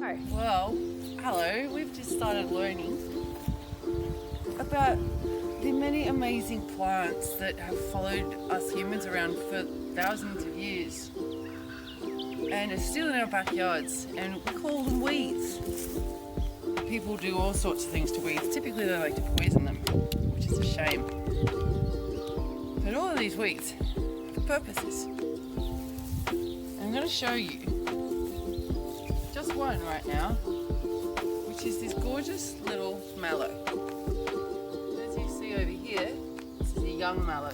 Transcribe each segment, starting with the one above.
Well, hello. We've just started learning about the many amazing plants that have followed us humans around for thousands of years and are still in our backyards, and we call them weeds. People do all sorts of things to weeds. Typically they like to poison them, which is a shame. But all of these weeds have purposes. I'm going to show you just one right now, which is this gorgeous little mallow. As you see over here, this is a young mallow.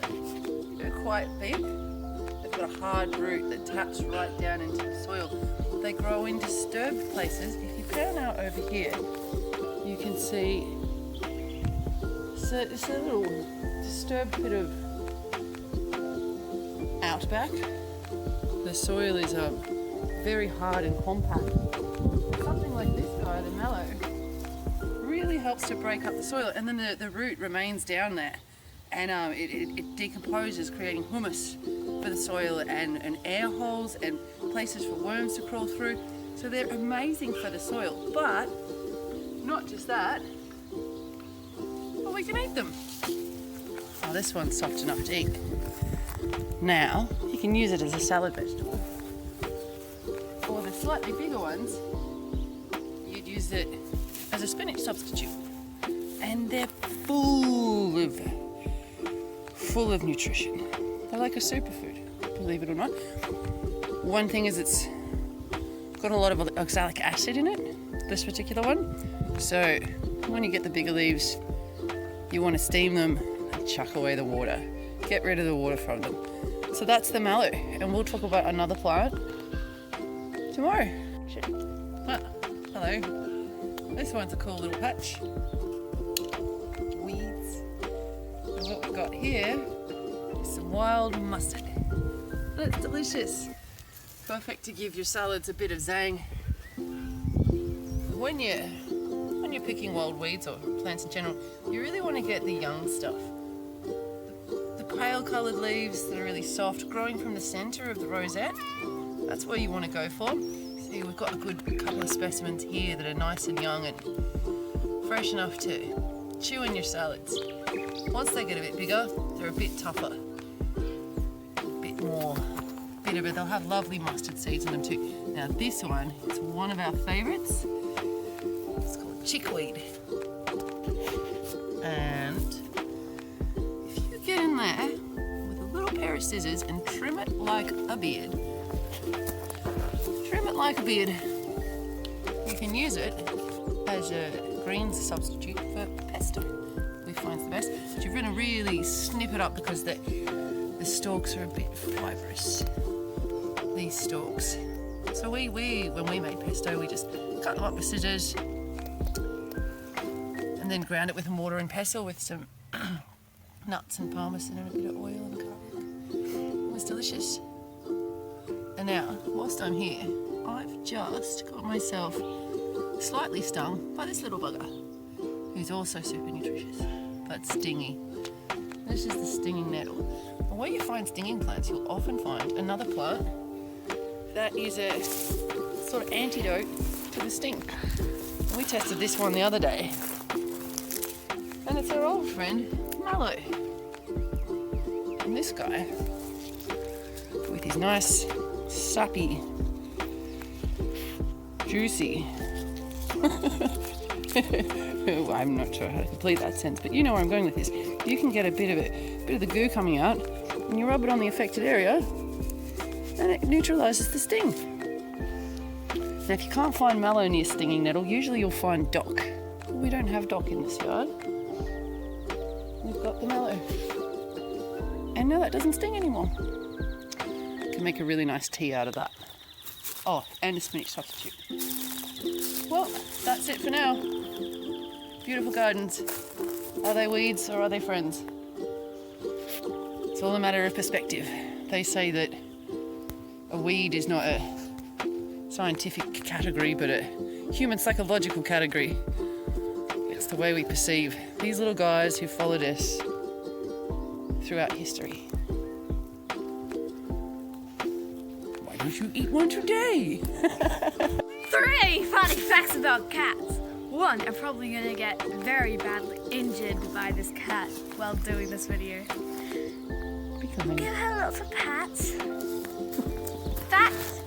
They're quite big. They've got a hard root that taps right down into the soil. They grow in disturbed places. If you pan out over here, you can see it's a little disturbed bit of outback. The soil is very hard and compact. Something like this guy, the mallow, really helps to break up the soil, and then the root remains down there, and it decomposes, creating humus for the soil and air holes and places for worms to crawl through. So they're amazing for the soil, but not just that, but we can eat them. Oh, this one's soft enough to eat. Now, you can use it as a salad vegetable. Or the slightly bigger ones, you'd use it as a spinach substitute. And they're full of nutrition. They're like a superfood, believe it or not. One thing is it's got a lot of oxalic acid in it, this particular one. So when you get the bigger leaves, you want to steam them and chuck away the water. Get rid of the water from them. So that's the mallow, and we'll talk about another plant tomorrow. Ah, hello. This one's a cool little patch. Weeds. And what we've got here is some wild mustard. That's delicious. Perfect to give your salads a bit of zang. When you're picking wild weeds or plants in general, you really want to get the young stuff. Pale coloured leaves that are really soft, growing from the centre of the rosette. That's where you want to go for. See, we've got a good couple of specimens here that are nice and young and fresh enough to chew in your salads. Once they get a bit bigger, they're a bit tougher, a bit more bitter, but they'll have lovely mustard seeds in them too. Now this one is one of our favourites. It's called chickweed. And get in there with a little pair of scissors and trim it like a beard. Trim it like a beard. You can use it as a greens substitute for pesto. We find it's the best. But you're going to really snip it up because the stalks are a bit fibrous. These stalks. So when we made pesto, we just cut them up with scissors and then ground it with mortar and pestle with some nuts and parmesan and a bit of oil and garlic. It was delicious. And now, whilst I'm here, I've just got myself slightly stung by this little bugger, who's also super nutritious, but stingy. This is the stinging nettle. And where you find stinging plants, you'll often find another plant that is a sort of antidote to the sting. And we tested this one the other day, and it's our old friend, mallow. And this guy, with his nice, sappy, juicy, I'm not sure how to complete that sentence, but you know where I'm going with this. You can get a bit of the goo coming out, and you rub it on the affected area, and it neutralises the sting. Now, if you can't find mallow near stinging nettle, usually you'll find dock. We don't have dock in this yard. We've got the mallow. And now that doesn't sting anymore. You can make a really nice tea out of that. Oh, and a spinach substitute. Well, that's it for now. Beautiful gardens. Are they weeds or are they friends? It's all a matter of perspective. They say that a weed is not a scientific category, but a human psychological category. It's the way we perceive these little guys who followed us throughout history. Why don't you eat one today? 3 funny facts about cats. 1, I'm probably going to get very badly injured by this cat while doing this video. Give her lots of pats. Facts.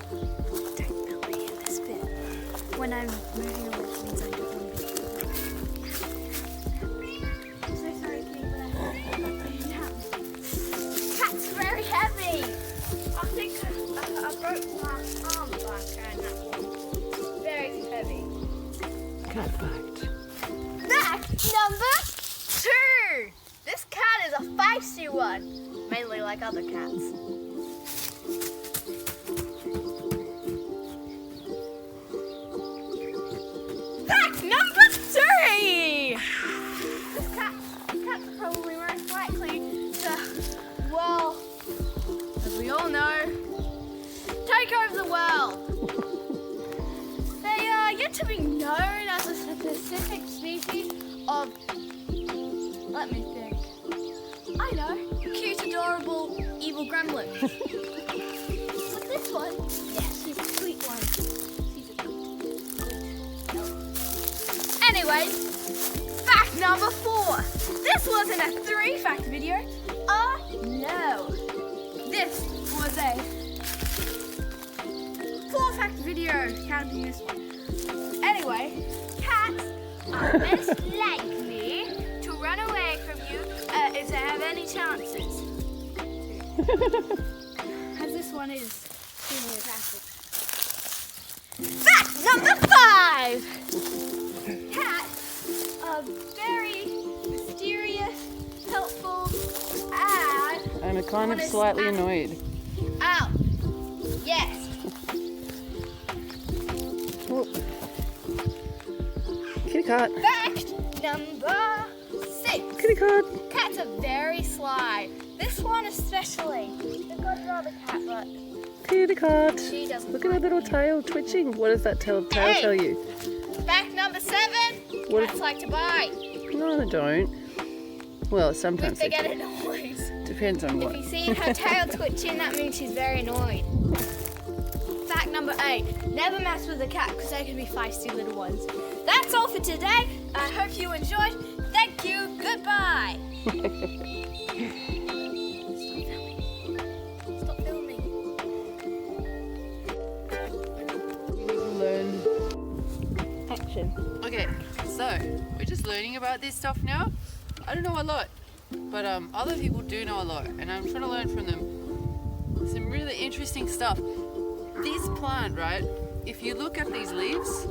Don't believe this bit. When I'm moving away from things, I don't want to be. I'm so sorry, Kate, but cats are very heavy. I think I broke my arm by carrying that one. Very heavy. Cat fact. Fact number 2. This cat is a feisty one, mainly like other cats. Fact number 3. This cat's probably most likely to, well, as we all know, take over the world. They are yet to be known as a specific species of, let me think, I know, cute, adorable, evil gremlins. But this one, yeah, she's a sweet one. She's a good. Anyways, fact number 4. This wasn't a 3-fact video. No. This was a 4-fact video, counting this one. Anyway, cats are most likely to run away from you if they have any chances. As this one is extremely aggressive. Fact number 5! Cats are very mysterious, helpful, and I'm kind of slightly annoyed. Ow! Yes! Oh. Kitty cat. Fact number 6. Kitty cat. Cats are very sly. This one especially. They've got another cat, but Kitty cat. she doesn't. Look at her little tail twitching. What does that tail Hey. tell you? Fact number 7. What Cats like to bite. No, they don't. Well, sometimes They they get do. annoyed. Depends on If what. you see her tail twitching, that means she's very annoyed. Fact number 8. Never mess with a cat because they can be feisty little ones. That's all for today. I hope you enjoyed. Thank you. Goodbye. Stop filming. You need to learn. Action. Okay, so we're just learning about this stuff now. I don't know a lot, but other people do know a lot, and I'm trying to learn from them some really interesting stuff. This plant, right? If you look at these leaves,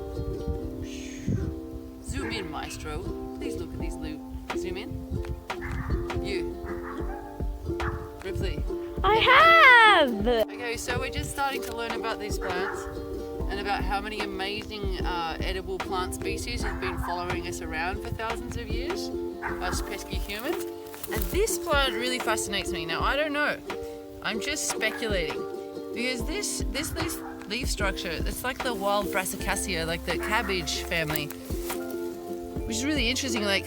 zoom in, Maestro. Please look at these leaves. Zoom in. You, Ripley. I have. Okay, so we're just starting to learn about these plants and about how many amazing edible plant species have been following us around for thousands of years, us pesky humans. And this plant really fascinates me. Now, I don't know. I'm just speculating because this leaf structure, it's like the wild Brassicaceae, like the cabbage family, which is really interesting. Like,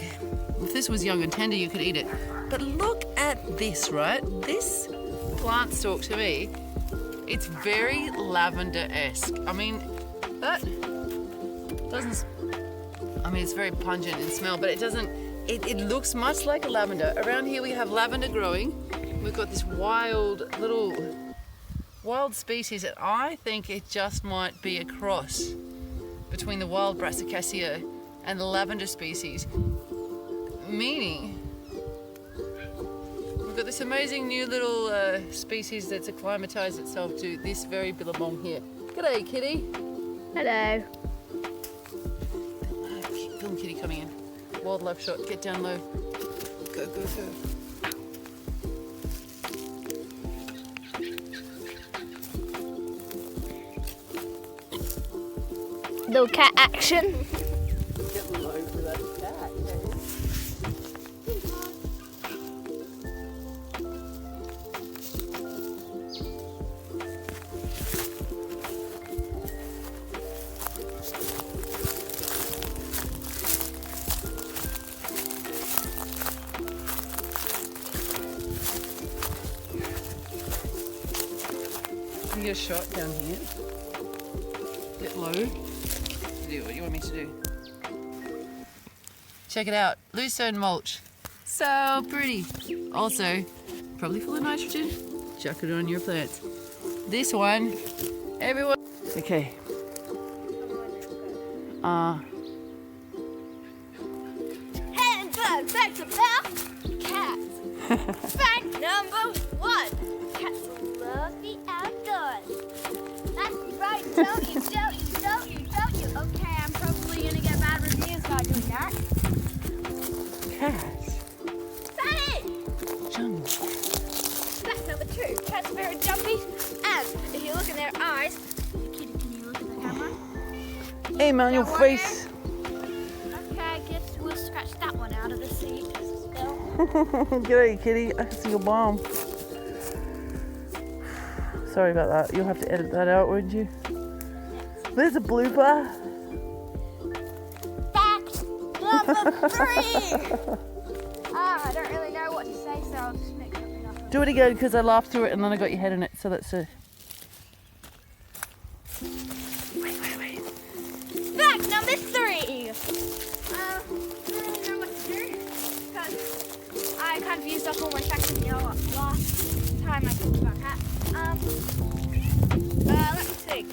if this was young and tender, you could eat it. But look at this, right? This plant stalk, to me, it's very lavender-esque. I mean, that doesn't, I mean, it's very pungent in smell, but it doesn't, it looks much like a lavender. Around here we have lavender growing. We've got this wild species that I think it just might be a cross between the wild Brassicaceae and the lavender species. Meaning, we've got this amazing new little species that's acclimatized itself to this very billabong here. G'day, kitty. Hello. Film kitty coming in. Wildlife shot. Get down low. Go, go, go. Little cat action. Get low for that cat. Can you get a shot down here? Get low. you want me to do. Check it out, lucerne mulch. So pretty. Also, probably full of nitrogen. Chuck it on your plants. This one, everyone. Okay. Handbag facts about cats. Fact number 1. Cats love the outdoors. That's right, don't you. Okay, I'm probably gonna get bad reviews by doing that. Cats. That it! Jungle. Fact number 2. Cats are very jumpy, and if you look in their eyes, Kitty, can you look at the camera? Aim on your Don't face. Okay, I guess we'll scratch that one out of the seat. Still. G'day, kitty. I can see your bomb. Sorry about that. You'll have to edit that out, won't you? There's a blooper. Fact number 3. I don't really know what to say, so I'll just make something up. Do it again because I laughed through it and then I got your head in it. So that's a. Wait. Fact number 3. I don't know what to do because I kind of used up all my facts in the last time I talked about cats. Let me think.